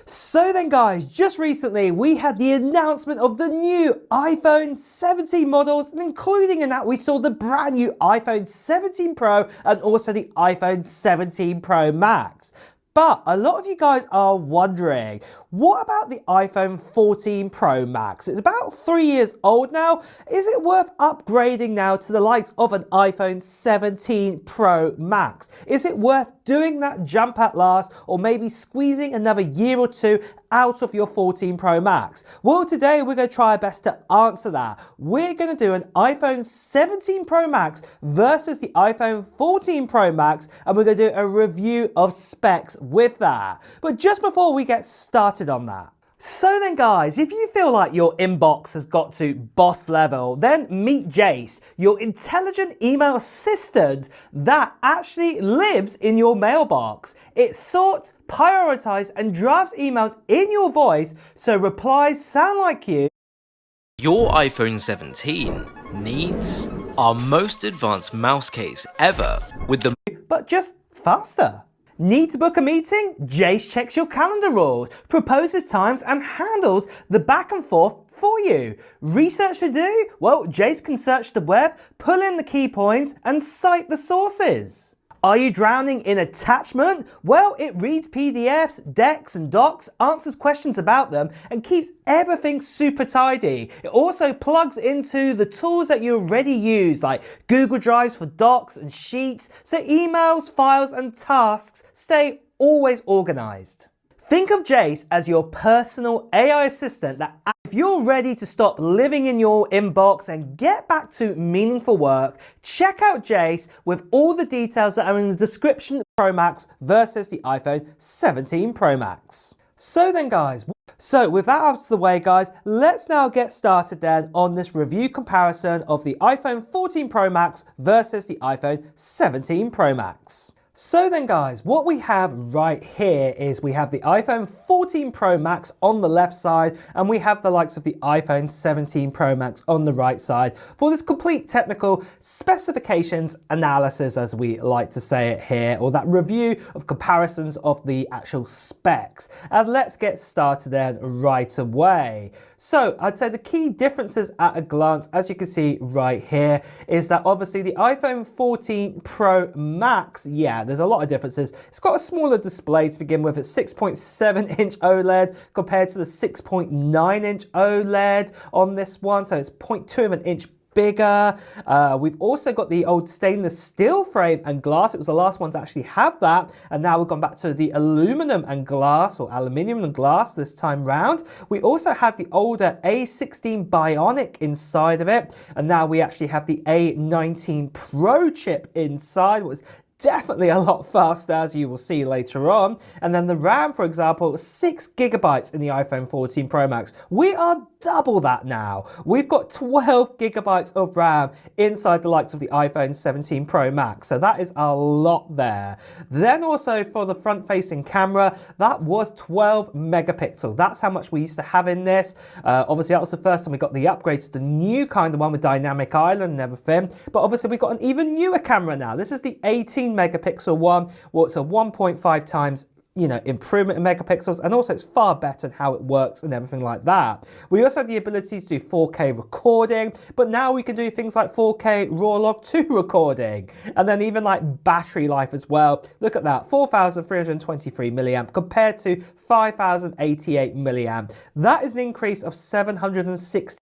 So then guys, just recently we had the announcement of the new iPhone 17 models, and including in that we saw the brand new iPhone 17 Pro and also the iPhone 17 Pro Max. But a lot of you guys are wondering, what about the iPhone 14 Pro Max? It's about 3 years old now. Is it worth upgrading now to the likes of an iPhone 17 Pro Max? Is it worth doing that jump at last, or maybe squeezing another year or two out of your 14 Pro Max? Well, today we're going to try our best to answer that. We're going to do an iPhone 17 Pro Max versus the iPhone 14 Pro Max, and we're going to do a review of specs with that. But just before we get started on that, so then guys, if you feel like your inbox has got to boss level, then meet Jace, your intelligent email assistant that actually lives in your mailbox. It sorts, prioritizes, and drafts emails in your voice so replies sound like you. Your iPhone 17 needs our most advanced mouse case ever with the But just faster. Need to book a meeting? Jace checks your calendar rules, proposes times, and handles the back and forth for you. Research to do? Well, Jace can search the web, pull in the key points, and cite the sources. Are you drowning in attachment? Well, it reads PDFs, decks, and docs, answers questions about them, and keeps everything super tidy. It also plugs into the tools that you already use, like Google Drives for docs and sheets, so emails, files, and tasks stay always organized. Think of Jace as your personal AI assistant that if you're ready to stop living in your inbox and get back to meaningful work, check out Jace with all the details that are in the description of Pro Max versus the iPhone 17 Pro Max. So then guys, with that out of the way guys, let's now get started then on this review comparison of the iPhone 14 Pro Max versus the iPhone 17 Pro Max. So then guys, what we have right here is we have the iPhone 14 Pro Max on the left side, and we have the likes of the iPhone 17 Pro Max on the right side for this complete technical specifications analysis, as we like to say it here, or that review of comparisons of the actual specs. And let's get started then right away. So I'd say the key differences at a glance, as you can see right here, is that obviously the iPhone 14 Pro Max, there's a lot of differences. It's got a smaller display to begin with. It's 6.7 inch OLED compared to the 6.9 inch OLED on this one. So it's 0.2 of an inch bigger. We've also got the old stainless steel frame and glass. It was the last one to actually have that, and now we've gone back to the aluminum and glass, or aluminium and glass this time round. We also had the older A16 Bionic inside of it, and now we actually have the A19 Pro chip inside, which is definitely a lot faster, as you will see later on. And then the RAM, for example, 6 gigabytes in the iPhone 14 Pro Max. We are double that now. We've got 12 gigabytes of RAM inside the likes of the iPhone 17 Pro Max. So that is a lot there. Then also for the front-facing camera, that was 12 megapixels. That's how much we used to have in this. Obviously, that was the first time we got the upgrade to the new kind of one with dynamic island and everything. But obviously, we've got an even newer camera now. This is the 18 megapixel one. Well, it's a 1.5 times improvement in megapixels, and also it's far better in how it works and everything like that. We also have the ability to do 4K recording, but now we can do things like 4K RAW log 2 recording, and then even like battery life as well. Look at that, 4,323 milliamp compared to 5,088 milliamp. That is an increase of 760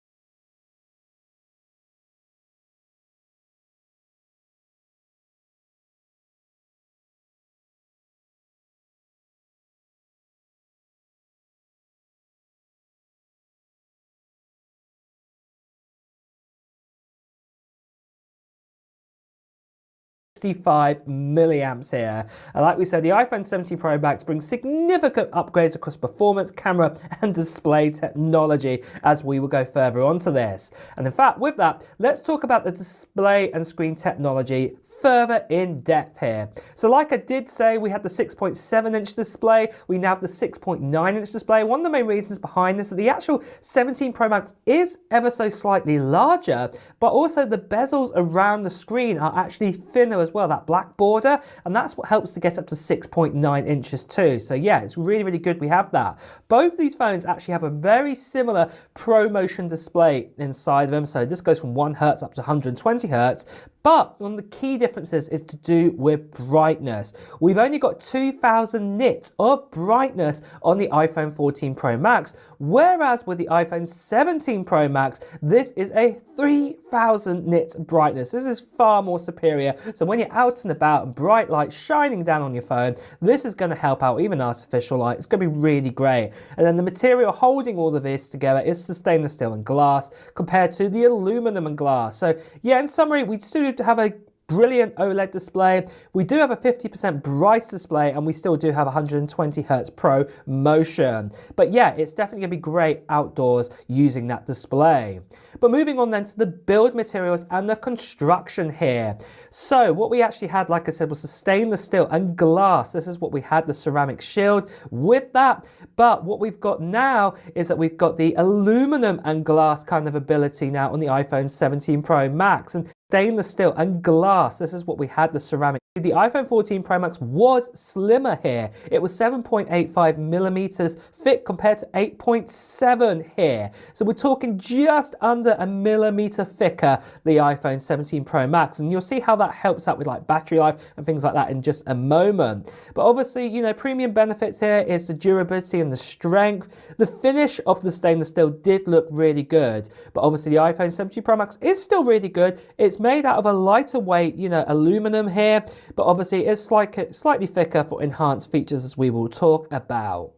65 milliamps here. And like we said, the iPhone 17 Pro Max brings significant upgrades across performance, camera, and display technology as we will go further onto this. And in fact, with that, let's talk about the display and screen technology further in depth here. So like I did say, we had the 6.7 inch display. We now have the 6.9 inch display. One of the main reasons behind this is that the actual 17 Pro Max is ever so slightly larger, but also the bezels around the screen are actually thinner as as well, that black border, and that's what helps to get up to 6.9 inches too. So yeah, it's really, really good we have that. Both these phones actually have a very similar ProMotion display inside of them. So this goes from 1 Hz up to 120 Hz. But one of the key differences is to do with brightness. We've only got 2000 nits of brightness on the iPhone 14 Pro Max, whereas with the iPhone 17 Pro Max, this is a 3000 nits brightness. This is far more superior. So when you're out and about and bright light shining down on your phone, this is going to help out even artificial light. It's going to be really great. And then the material holding all of this together is the stainless steel and glass compared to the aluminum and glass. So yeah, in summary, we still have a brilliant OLED display. We do have a 50% bright display, and we still do have 120 Hz Pro Motion. But yeah, it's definitely going to be great outdoors using that display. But moving on then to the build materials and the construction here. So what we actually had, like I said, was the stainless steel and glass. This is what we had, the ceramic shield with that. But what we've got now is that we've got the aluminum and glass kind of ability now on the iPhone 17 Pro Max. And stainless steel and glass, this is what we had, the ceramic. The iPhone 14 Pro Max was slimmer here. It was 7.85 millimeters thick compared to 8.7 here. So we're talking just under a millimeter thicker, the iPhone 17 Pro Max. And you'll see how that helps out with like battery life and things like that in just a moment. But obviously, you know, premium benefits here is the durability and the strength. The finish of the stainless steel did look really good. But obviously the iPhone 17 Pro Max is still really good. It's made out of a lighter weight, you know, aluminum here. But obviously it is slightly thicker for enhanced features, as we will talk about.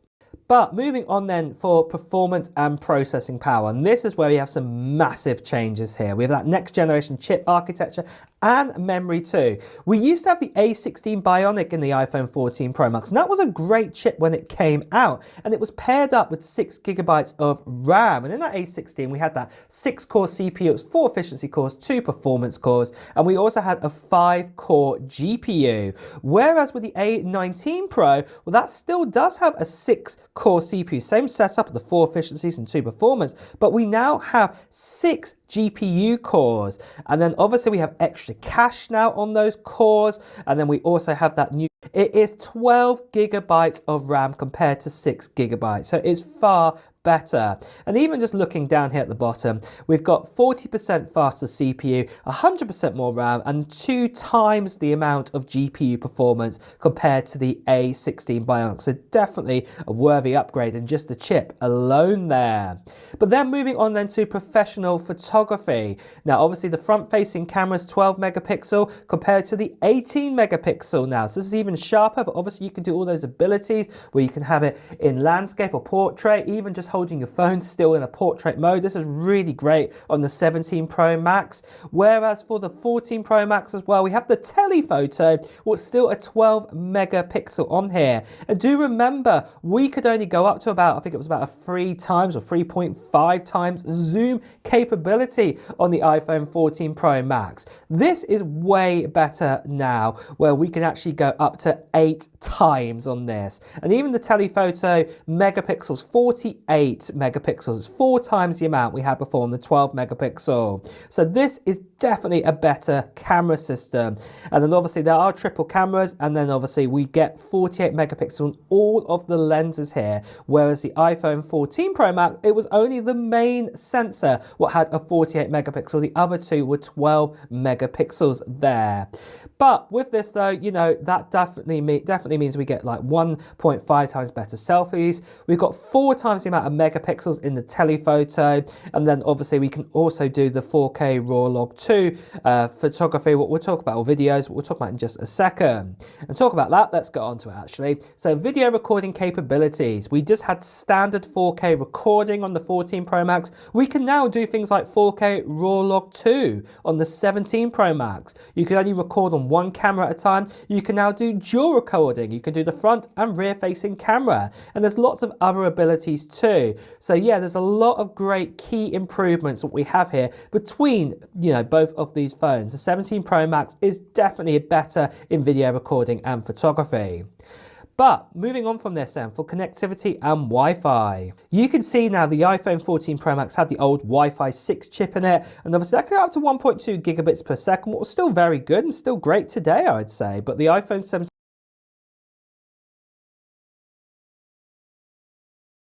But moving on then for performance and processing power, and this is where we have some massive changes here. We have that next generation chip architecture and memory too. We used to have the A16 Bionic in the iPhone 14 Pro Max, and that was a great chip when it came out, and it was paired up with 6 gigabytes of RAM. And in that A16 we had that 6-core CPU, it was 4 efficiency cores, 2 performance cores, and we also had a 5-core GPU. Whereas with the A19 Pro, well, that still does have a 6-core CPU, same setup, the 4 efficiencies and 2 performance, but we now have 6 GPU cores, and then obviously we have extra cache now on those cores, and then we also have that new, it is 12 gigabytes of RAM compared to 6 gigabytes, so it's far better. And even just looking down here at the bottom, we've got 40% faster CPU, 100% more RAM, and 2 times the amount of GPU performance compared to the A16 Bionic. So definitely a worthy upgrade in just the chip alone there. But then moving on then to professional photography. Now obviously the front-facing camera is 12 megapixel compared to the 18 megapixel now. So this is even sharper, but obviously you can do all those abilities where you can have it in landscape or portrait, even just holding your phone still in a portrait mode. This is really great on the 17 Pro Max. Whereas for the 14 Pro Max as well, we have the telephoto, what's still a 12 megapixel on here. And do remember, we could only go up to about, I think it was about a 3 times or 3.5 times zoom capability on the iPhone 14 Pro Max. This is way better now, where we can actually go up to 8 times on this. And even the telephoto megapixels, 48 megapixels. It's 4 times the amount we had before on the 12 megapixel. So this is definitely a better camera system. And then obviously there are triple cameras, and then obviously we get 48 megapixels on all of the lenses here, whereas the iPhone 14 Pro Max, it was only the main sensor what had a 48 megapixel. The other 2 were 12 megapixels there. But with this though, you know, that definitely means we get like 1.5 times better selfies. We've got 4 times the amount of megapixels in the telephoto, and then obviously we can also do the 4K RAW log 2 photography, what we'll talk about, or videos, what we'll talk about in just a second. And talk about that, let's get on to it actually. So video recording capabilities. We just had standard 4K recording on the 14 Pro Max. We can now do things like 4K RAW log 2 on the 17 Pro Max. You can only record on one camera at a time. You can now do dual recording. You can do the front and rear facing camera, and there's lots of other abilities too. So yeah, there's a lot of great key improvements that we have here between, you know, both of these phones. The 17 Pro Max is definitely better in video recording and photography. But moving on from this then, for connectivity and Wi-Fi. You can see now the iPhone 14 Pro Max had the old Wi-Fi 6 chip in it, and obviously that could go up to 1.2 gigabits per second, what was still very good and still great today, I would say. But the iPhone 17